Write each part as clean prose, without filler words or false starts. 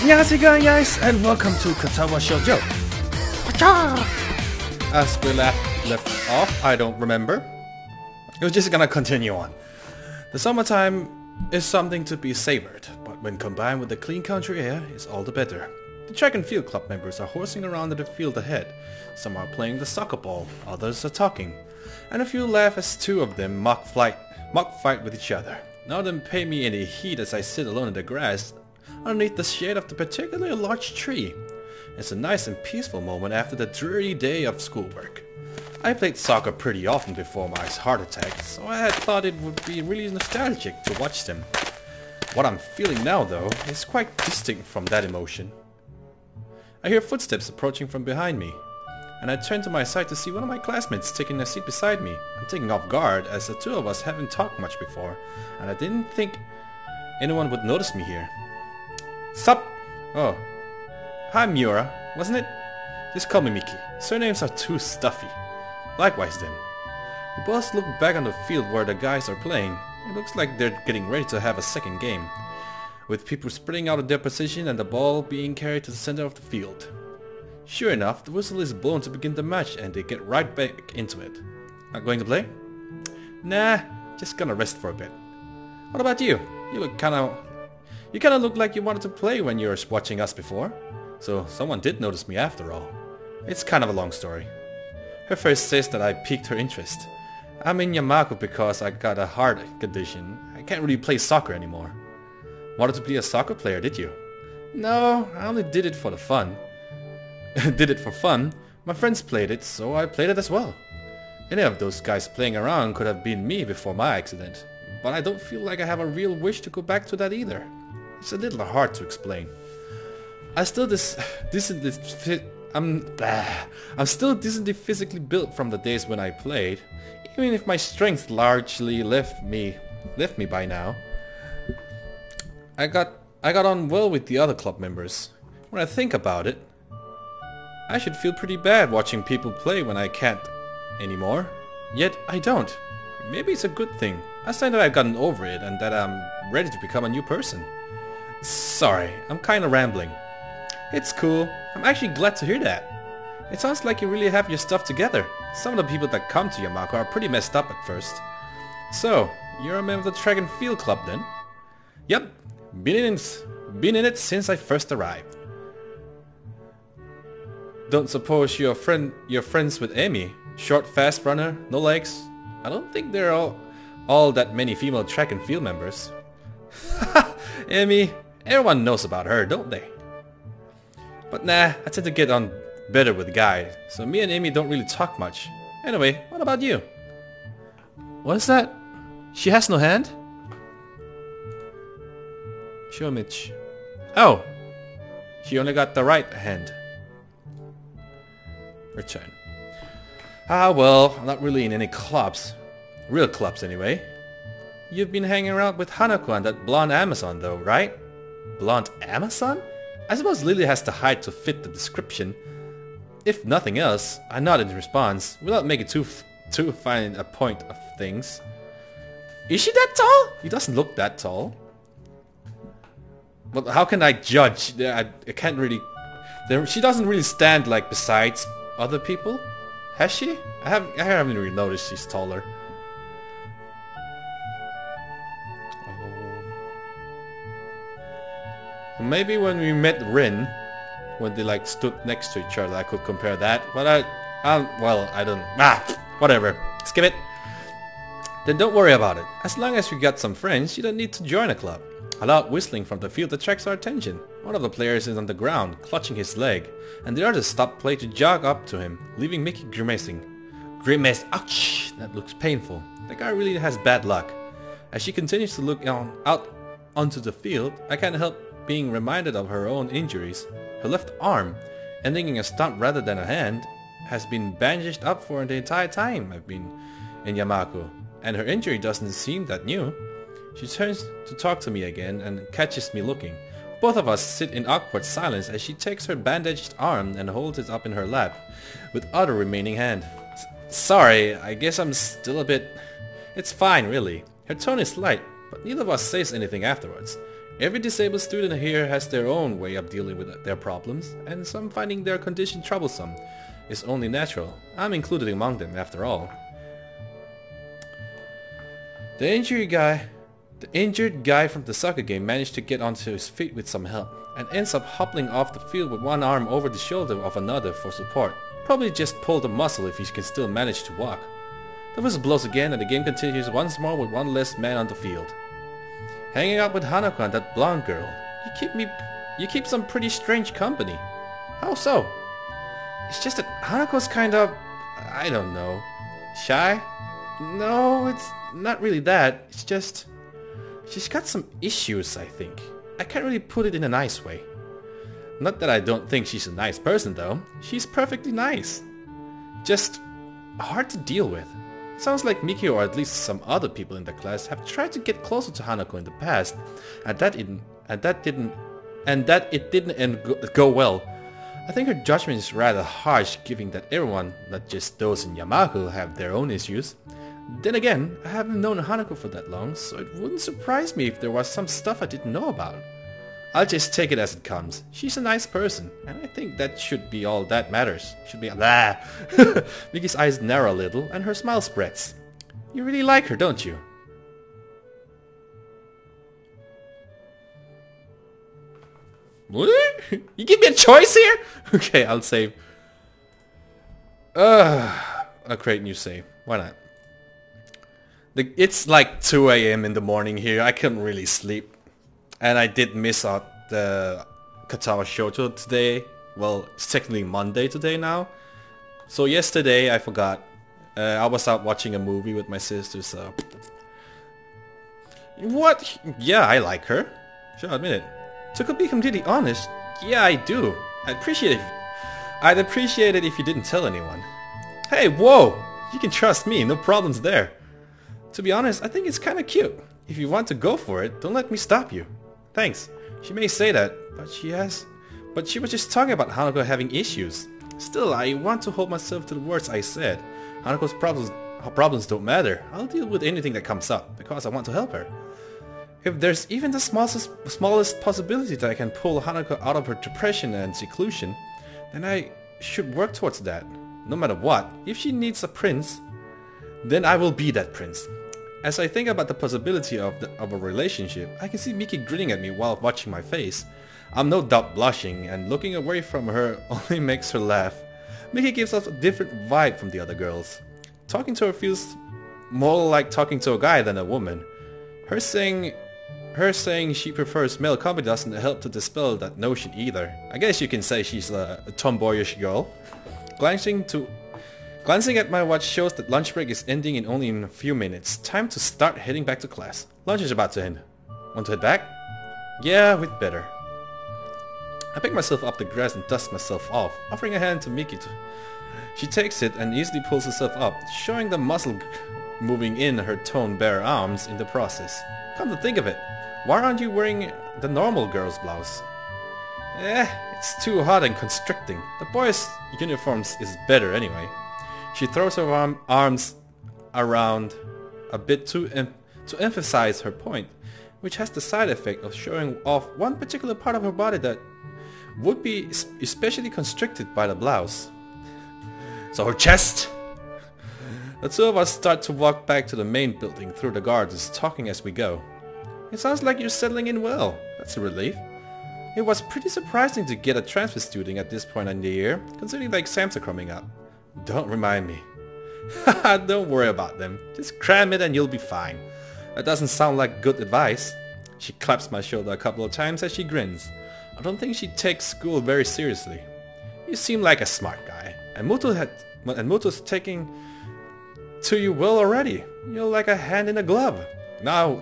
How's it going, guys? And welcome to Katawa Shoujo. As we left off, I don't remember. We're just gonna continue on. The summertime is something to be savored, but when combined with the clean country air, it's all the better. The track and field club members are horsing around in the field ahead. Some are playing the soccer ball, others are talking. And a few laugh as two of them mock fight with each other. None of them pay me any heed as I sit alone in the grass underneath the shade of the particularly large tree. It's a nice and peaceful moment after the dreary day of schoolwork. I played soccer pretty often before my heart attack, so I had thought it would be really nostalgic to watch them. What I'm feeling now, though, is quite distinct from that emotion. I hear footsteps approaching from behind me, and I turn to my side to see one of my classmates taking a seat beside me. I'm taken off guard as the two of us haven't talked much before, and I didn't think anyone would notice me here. Sup? Oh. Hi, Miura, wasn't it? Just call me Miki. Surnames are too stuffy. Likewise then. We both look back on the field where the guys are playing. It looks like they're getting ready to have a second game, with people spreading out of their position and the ball being carried to the center of the field. Sure enough, the whistle is blown to begin the match and they get right back into it. Not going to play? Nah, just gonna rest for a bit. What about you? You kinda look like you wanted to play when you were watching us before. So someone did notice me after all. It's kind of a long story. Her face says that I piqued her interest. I'm in Yamaku because I got a heart condition. I can't really play soccer anymore. Wanted to be a soccer player, did you? No, I only did it for the fun. Did it for fun. My friends played it, so I played it as well. Any of those guys playing around could have been me before my accident. But I don't feel like I have a real wish to go back to that either. It's a little hard to explain. I'm still decently physically built from the days when I played, even if my strength largely left me by now. I got on well with the other club members. When I think about it, I should feel pretty bad watching people play when I can't anymore. Yet I don't. Maybe it's a good thing. I say that I've gotten over it and that I'm ready to become a new person. Sorry, I'm kinda rambling. It's cool. I'm actually glad to hear that. It sounds like you really have your stuff together. Some of the people that come to Yamaku are pretty messed up at first. So, you're a member of the track and field club then? Yep, been in it since I first arrived. Don't suppose you're friends with Amy? Short, fast runner, no legs? I don't think there are all that many female track and field members. Amy, everyone knows about her, don't they? But nah, I tend to get on better with guys, so me and Amy don't really talk much. Anyway, what about you? What's that? She has no hand? Shomich. Oh, she only got the right hand. Return. Ah well, I'm not really in any clubs. Real clubs anyway. You've been hanging around with Hanako and that blonde Amazon though, right? Blonde Amazon? I suppose Lily has the height to fit the description. If nothing else, I nodded in response, without making too fine a point of things. Is she that tall? He doesn't look that tall. But how can I judge? I can't really... She doesn't really stand like besides other people. Has she? I haven't really noticed she's taller. Maybe when we met Rin, when they like stood next to each other, I could compare that. But I don't. Whatever. Skip it. Then don't worry about it. As long as you got some friends, you don't need to join a club. A loud whistling from the field attracts our attention. One of the players is on the ground, clutching his leg, and the others stop play to jog up to him, leaving Miki grimacing. Grimace. Ouch! That looks painful. The guy really has bad luck. As she continues to look out onto the field, I can't help being reminded of her own injuries. Her left arm, ending in a stump rather than a hand, has been bandaged up for the entire time I've been in Yamaku, and her injury doesn't seem that new. She turns to talk to me again and catches me looking. Both of us sit in awkward silence as she takes her bandaged arm and holds it up in her lap, with other remaining hand. Sorry, I guess I'm still a bit... It's fine, really. Her tone is light, but neither of us says anything afterwards. Every disabled student here has their own way of dealing with their problems, and some finding their condition troublesome is only natural. I'm included among them, after all. The injured guy from the soccer game managed to get onto his feet with some help, and ends up hoppling off the field with one arm over the shoulder of another for support. Probably just pulled a muscle if he can still manage to walk. The whistle blows again and the game continues once more with one less man on the field. Hanging out with Hanako and that blonde girl. You keep some pretty strange company. How so? It's just that Hanako's kind of, I don't know, shy? No, it's not really that. It's just, she's got some issues, I think. I can't really put it in a nice way. Not that I don't think she's a nice person though. She's perfectly nice. Just hard to deal with. It sounds like Miki or at least some other people in the class have tried to get closer to Hanako in the past, and that it didn't go well. I think her judgment is rather harsh, given that everyone, not just those in Yamaku, have their own issues. Then again, I haven't known Hanako for that long, so it wouldn't surprise me if there was some stuff I didn't know about. I'll just take it as it comes. She's a nice person, and I think that should be all that matters. Should be blah. Miki's eyes narrow a little, and her smile spreads. You really like her, don't you? What? You give me a choice here? Okay, I'll save. I'll create new save. Why not? It's like 2 AM in the morning here. I couldn't really sleep. And I did miss out the Katawa Shoujo today. Well, it's technically Monday today now. So yesterday I forgot. I was out watching a movie with my sister, so... What? Yeah, I like her. Sure, admit it. To be completely honest, yeah, I do. I'd appreciate it if you didn't tell anyone. Hey, whoa! You can trust me, no problems there. To be honest, I think it's kinda cute. If you want to go for it, don't let me stop you. Thanks. She may say that, but she was just talking about Hanako having issues. Still, I want to hold myself to the words I said. Hanako's problems don't matter. I'll deal with anything that comes up, because I want to help her. If there's even the smallest possibility that I can pull Hanako out of her depression and seclusion, then I should work towards that. No matter what, if she needs a prince, then I will be that prince. As I think about the possibility of a relationship, I can see Miki grinning at me while watching my face. I'm no doubt blushing, and looking away from her only makes her laugh. Miki gives off a different vibe from the other girls. Talking to her feels more like talking to a guy than a woman. Her saying she prefers male company doesn't help to dispel that notion either. I guess you can say she's a tomboyish girl. Glancing at my watch shows that lunch break is ending in only a few minutes. Time to start heading back to class. Lunch is about to end. Want to head back? Yeah, we'd better. I pick myself up the grass and dust myself off, offering a hand to Miki. She takes it and easily pulls herself up, showing the muscle moving in her toned bare arms in the process. Come to think of it, why aren't you wearing the normal girl's blouse? It's too hot and constricting. The boys' uniforms is better anyway. She throws her arms around a bit to emphasize her point, which has the side effect of showing off one particular part of her body that would be especially constricted by the blouse. So her chest! The two of us start to walk back to the main building through the gardens, talking as we go. It sounds like you're settling in well. That's a relief. It was pretty surprising to get a transfer student at this point in the year, considering the exams are coming up. Don't remind me. Haha, don't worry about them. Just cram it and you'll be fine. That doesn't sound like good advice. She claps my shoulder a couple of times as she grins. I don't think she takes school very seriously. You seem like a smart guy, and Muto's taking to you well already. You're like a hand in a glove. Now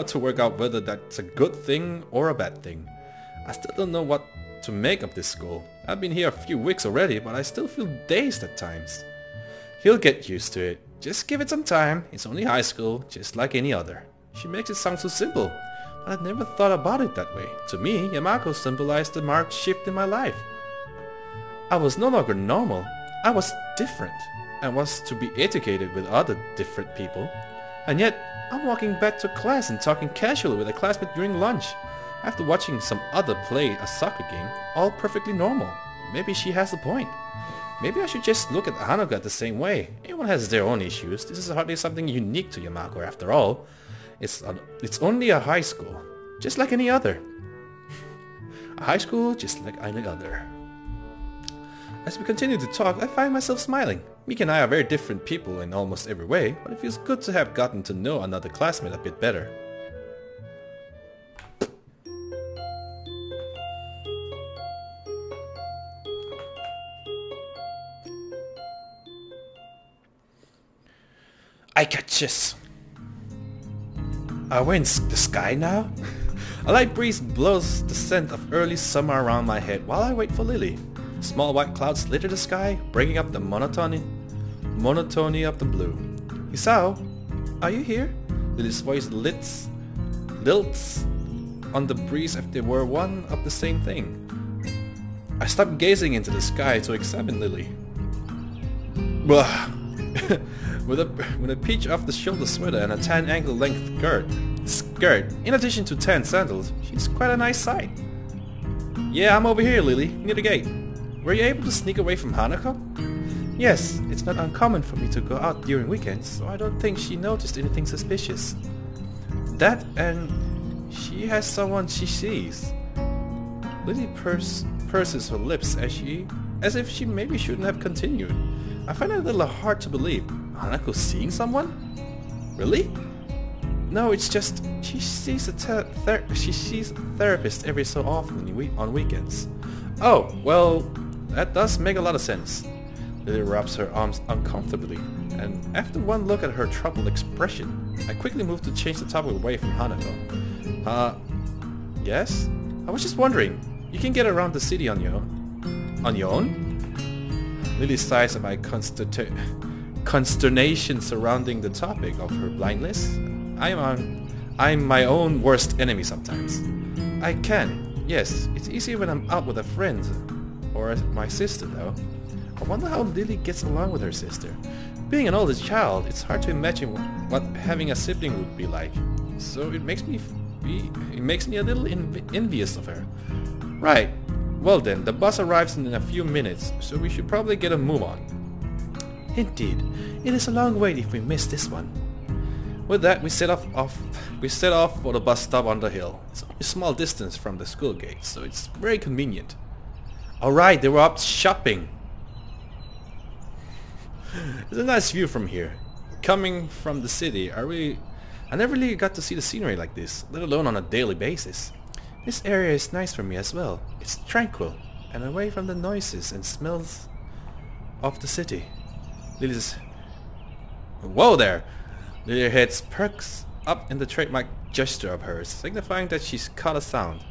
to work out whether that's a good thing or a bad thing. I still don't know what to make of this school. I've been here a few weeks already, but I still feel dazed at times. He'll get used to it. Just give it some time. It's only high school, just like any other. She makes it sound so simple, but I'd never thought about it that way. To me, Yamako symbolized a marked shift in my life. I was no longer normal. I was different. I was to be educated with other different people. And yet, I'm walking back to class and talking casually with a classmate during lunch. After watching some other play a soccer game, all perfectly normal. Maybe she has a point. Maybe I should just look at Hanaga the same way. Everyone has their own issues. This is hardly something unique to Yamako after all. It's only a high school, just like any other. A high school just like any other. As we continue to talk, I find myself smiling. Miki and I are very different people in almost every way, but it feels good to have gotten to know another classmate a bit better. I catches. Are we in the sky now? A light breeze blows the scent of early summer around my head while I wait for Lily. Small white clouds litter the sky, breaking up the monotony of the blue. Isao, are you here? Lily's voice lilts on the breeze if they were one of the same thing. I stop gazing into the sky to examine Lily. With a peach off-the-shoulder sweater and a tan ankle-length skirt, in addition to tan sandals, she's quite a nice sight. Yeah, I'm over here, Lily, near the gate. Were you able to sneak away from Hanako? Yes, it's not uncommon for me to go out during weekends, so I don't think she noticed anything suspicious. That and she has someone she sees. Lily purses her lips as if she maybe shouldn't have continued. I find it a little hard to believe. Hanako seeing someone? Really? No, it's just she sees a therapist every so often on weekends. Oh, well, that does make a lot of sense. Lily rubs her arms uncomfortably, and after one look at her troubled expression, I quickly move to change the topic away from Hanako. Yes? I was just wondering, you can get around the city on your own? On your own? Lily sighs at my consternation surrounding the topic of her blindness. I'm my own worst enemy sometimes. I can, yes, it's easier when I'm out with a friend, or my sister though. I wonder how Lily gets along with her sister. Being an older child, it's hard to imagine what having a sibling would be like, so it makes me a little envious of her. Right. Well then, the bus arrives in a few minutes, so we should probably get a move on. Indeed, it is a long wait if we miss this one. With that, we set off for the bus stop on the hill. It's only a small distance from the school gate, so it's very convenient. Alright, they were up shopping. It's a nice view from here. Coming from the city, I never really got to see the scenery like this, let alone on a daily basis. This area is nice for me as well. It's tranquil and away from the noises and smells of the city. Lily's... Whoa there! Lily's head perks up in the trademark gesture of hers, signifying that she's caught a sound.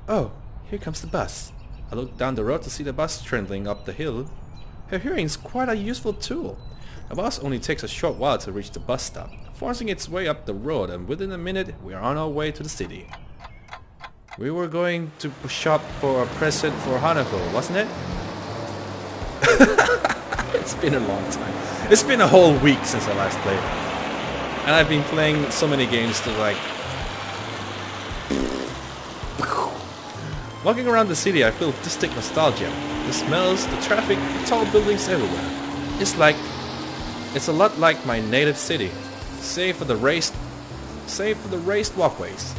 Oh, here comes the bus. I look down the road to see the bus trundling up the hill. Her hearing is quite a useful tool. The bus only takes a short while to reach the bus stop, forcing its way up the road, and within a minute we are on our way to the city. We were going to shop for a present for Hanako, wasn't it? It's been a long time. It's been a whole week since I last played. And I've been playing so many games to like... Walking around the city, I feel distinct nostalgia. The smells, the traffic, the tall buildings everywhere. It's a lot like my native city, save for the raised walkways.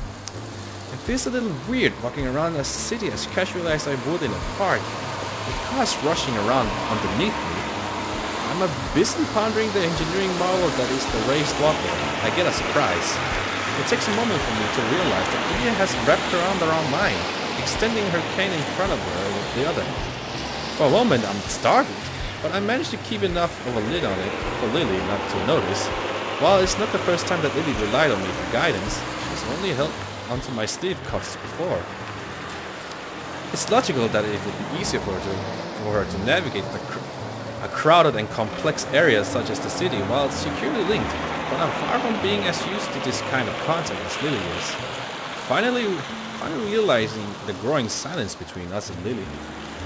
It feels a little weird walking around a city as casually as I would in a park, with cars rushing around underneath me. I'm busy pondering the engineering marvel that is the raised walkway. I get a surprise. It takes a moment for me to realize that Lydia has wrapped her arm around mine, extending her cane in front of her with the other. For a moment I'm startled, but I managed to keep enough of a lid on it for Lily not to notice. While it's not the first time that Lily relied on me for guidance, she's only held onto my sleeve cuffs before. It's logical that it would be easier for her to navigate a crowded and complex area such as the city while it's securely linked, but I'm far from being as used to this kind of contact as Lily is. Finally realizing the growing silence between us and Lily.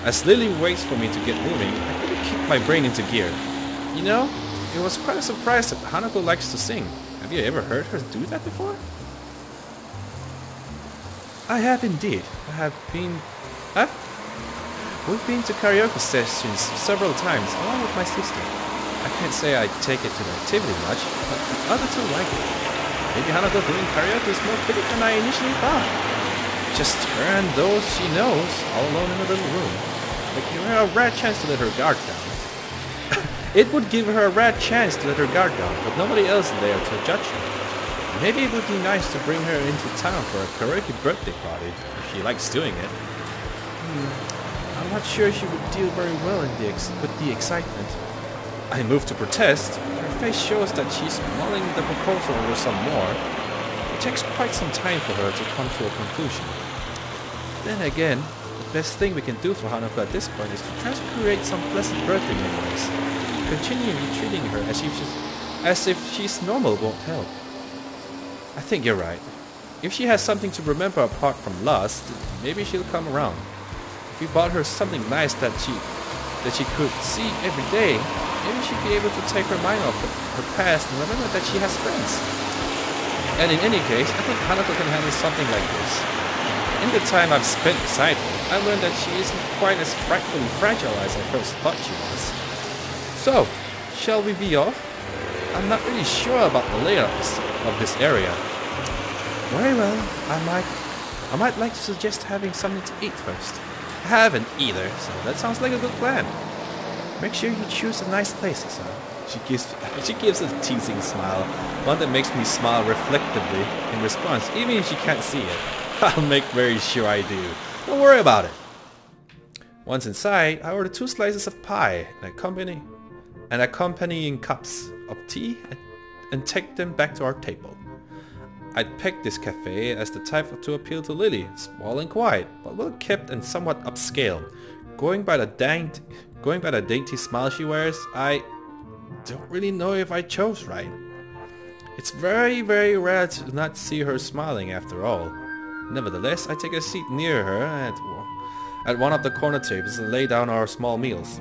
As Lily waits for me to get moving, I quickly kick my brain into gear. You know, it was quite a surprise that Hanako likes to sing. Have you ever heard her do that before? I have indeed. I've We've been to karaoke sessions several times, along with my sister. I can't say I take it to the activity much, but the other two like it. Maybe Hanako doing karaoke is more fitting than I initially thought. Just her and those she knows, all alone in a little room. Like give her a rare chance to let her guard down. It would give her a rare chance to let her guard down, but nobody else there to judge her. Maybe it would be nice to bring her into town for a karaoke birthday party, if she likes doing it. I'm not sure she would deal very well with the excitement. I moved to protest. Her face shows that she's mulling the proposal over some more. It takes quite some time for her to come to a conclusion. Then again, the best thing we can do for Hanako at this point is to try to create some pleasant birthday memories. Continually treating her as if she's normal won't help. I think you're right. If she has something to remember apart from lust, maybe she'll come around. If we bought her something nice that she could see every day, maybe she'd be able to take her mind off her past and remember that she has friends. And in any case, I think Hanako can handle something like this. In the time I've spent beside her, I learned that she isn't quite as frightfully fragile as I first thought she was. So, shall we be off? I'm not really sure about the layout of this area. Very well, I might like to suggest having something to eat first. I haven't either, so that sounds like a good plan. Make sure you choose a nice place, so. She gives a teasing smile, one that makes me smile reflectively in response, even if she can't see it. I'll make very sure I do. Don't worry about it. Once inside, I ordered 2 slices of pie and accompanying cups of tea and take them back to our table. I'd pegged this cafe as the type to appeal to Lily, small and quiet, but well kept and somewhat upscale. Going by the dainty smile she wears, I don't really know if I chose right. It's very, very rare to not see her smiling after all. Nevertheless, I take a seat near her at one of the corner tables and lay down our small meals.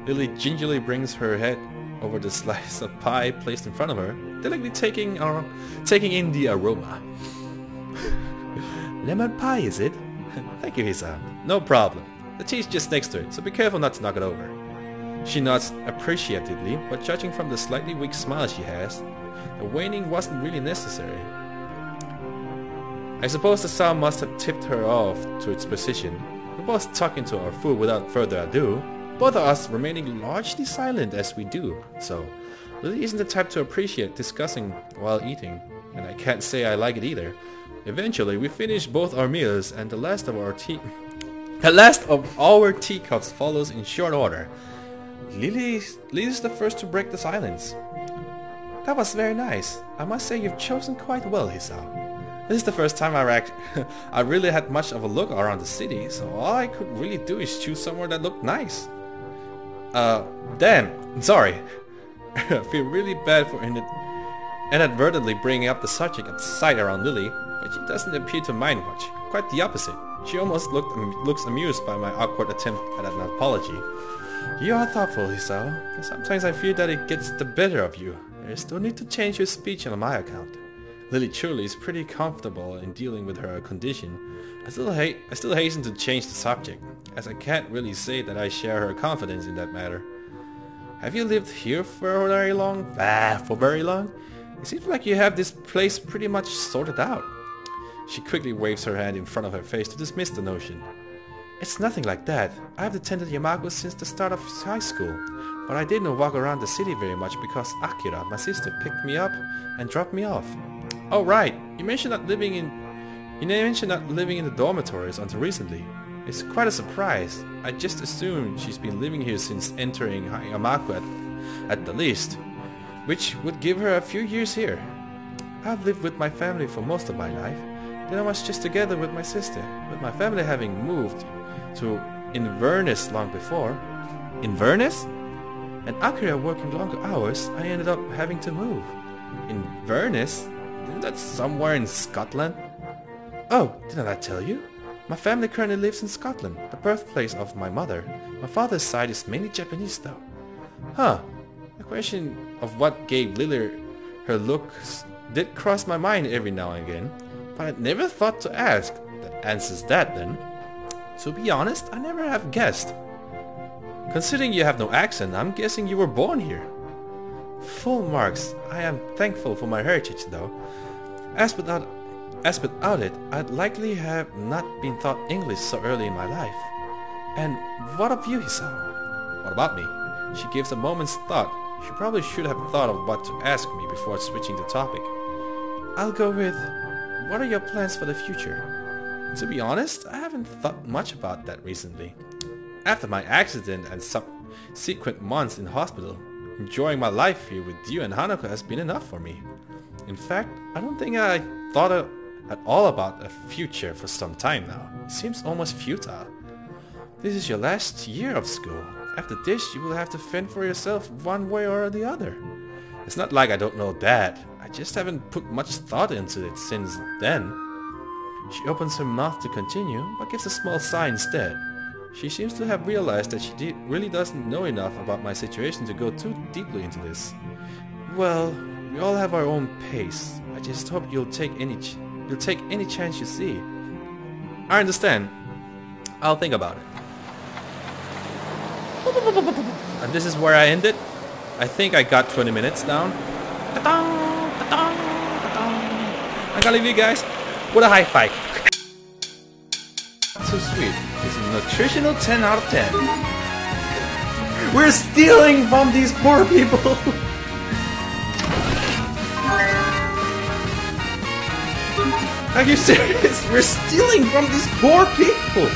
Lily gingerly brings her head over the slice of pie placed in front of her, delicately taking in the aroma. Lemon pie, is it? Thank you, Hisa. No problem. The tea's just next to it, so be careful not to knock it over. She nods appreciatively, but judging from the slightly weak smile she has, the waning wasn't really necessary. I suppose the sound must have tipped her off to its position. We both tuck into our food without further ado, both of us remaining largely silent as we do, so Lily isn't the type to appreciate discussing while eating, and I can't say I like it either. Eventually, we finish both our meals, and the last of our teacups follows in short order. Lily's the first to break the silence. That was very nice. I must say you've chosen quite well, Hisao. This is the first time I really had much of a look around the city, so all I could really do is choose somewhere that looked nice. Damn, sorry. I feel really bad for inadvertently bringing up the subject of sight around Lily, but she doesn't appear to mind much. Quite the opposite. She almost looks amused by my awkward attempt at an apology. You are thoughtful, Hisao. Sometimes I fear that it gets the better of you. There's no need to change your speech on my account. Lily truly is pretty comfortable in dealing with her condition. I still hasten to change the subject, as I can't really say that I share her confidence in that matter. Have you lived here for very long? For very long? It seems like you have this place pretty much sorted out. She quickly waves her hand in front of her face to dismiss the notion. It's nothing like that. I've attended Yamago since the start of high school, but I didn't walk around the city very much because Akira, my sister, picked me up and dropped me off. Oh right, you mentioned not living in the dormitories until recently. It's quite a surprise. I just assumed she's been living here since entering Yamago at the least, which would give her a few years here. I've lived with my family for most of my life. Then I was just together with my sister, with my family having moved to Inverness long before. Inverness? And Akira working longer hours, I ended up having to move. Inverness? Isn't that somewhere in Scotland? Oh, didn't I tell you? My family currently lives in Scotland, the birthplace of my mother. My father's side is mainly Japanese though. Huh. The question of what gave Lily her looks did cross my mind every now and again. But I never thought to ask. That answers that then. To be honest, I never have guessed. Considering you have no accent, I'm guessing you were born here. Full marks. I am thankful for my heritage though. As without it, I'd likely have not been taught English so early in my life. And what of you, Hisao? What about me? She gives a moment's thought. She probably should have thought of what to ask me before switching the topic. I'll go with, what are your plans for the future? To be honest, I haven't thought much about that recently. After my accident and subsequent months in hospital, enjoying my life here with you and Hanako has been enough for me. In fact, I don't think I thought at all about a future for some time now. It seems almost futile. This is your last year of school. After this, you will have to fend for yourself one way or the other. It's not like I don't know that. I just haven't put much thought into it since then. She opens her mouth to continue, but gives a small sigh instead. She seems to have realized that she really doesn't know enough about my situation to go too deeply into this. Well, we all have our own pace. I just hope you'll take any chance you see. I understand. I'll think about it. And this is where I ended. I think I got 20 minutes down. I'm gonna leave you guys with a high five. So sweet. It's a nutritional 10 out of 10. We're stealing from these poor people. Are you serious? We're stealing from these poor people.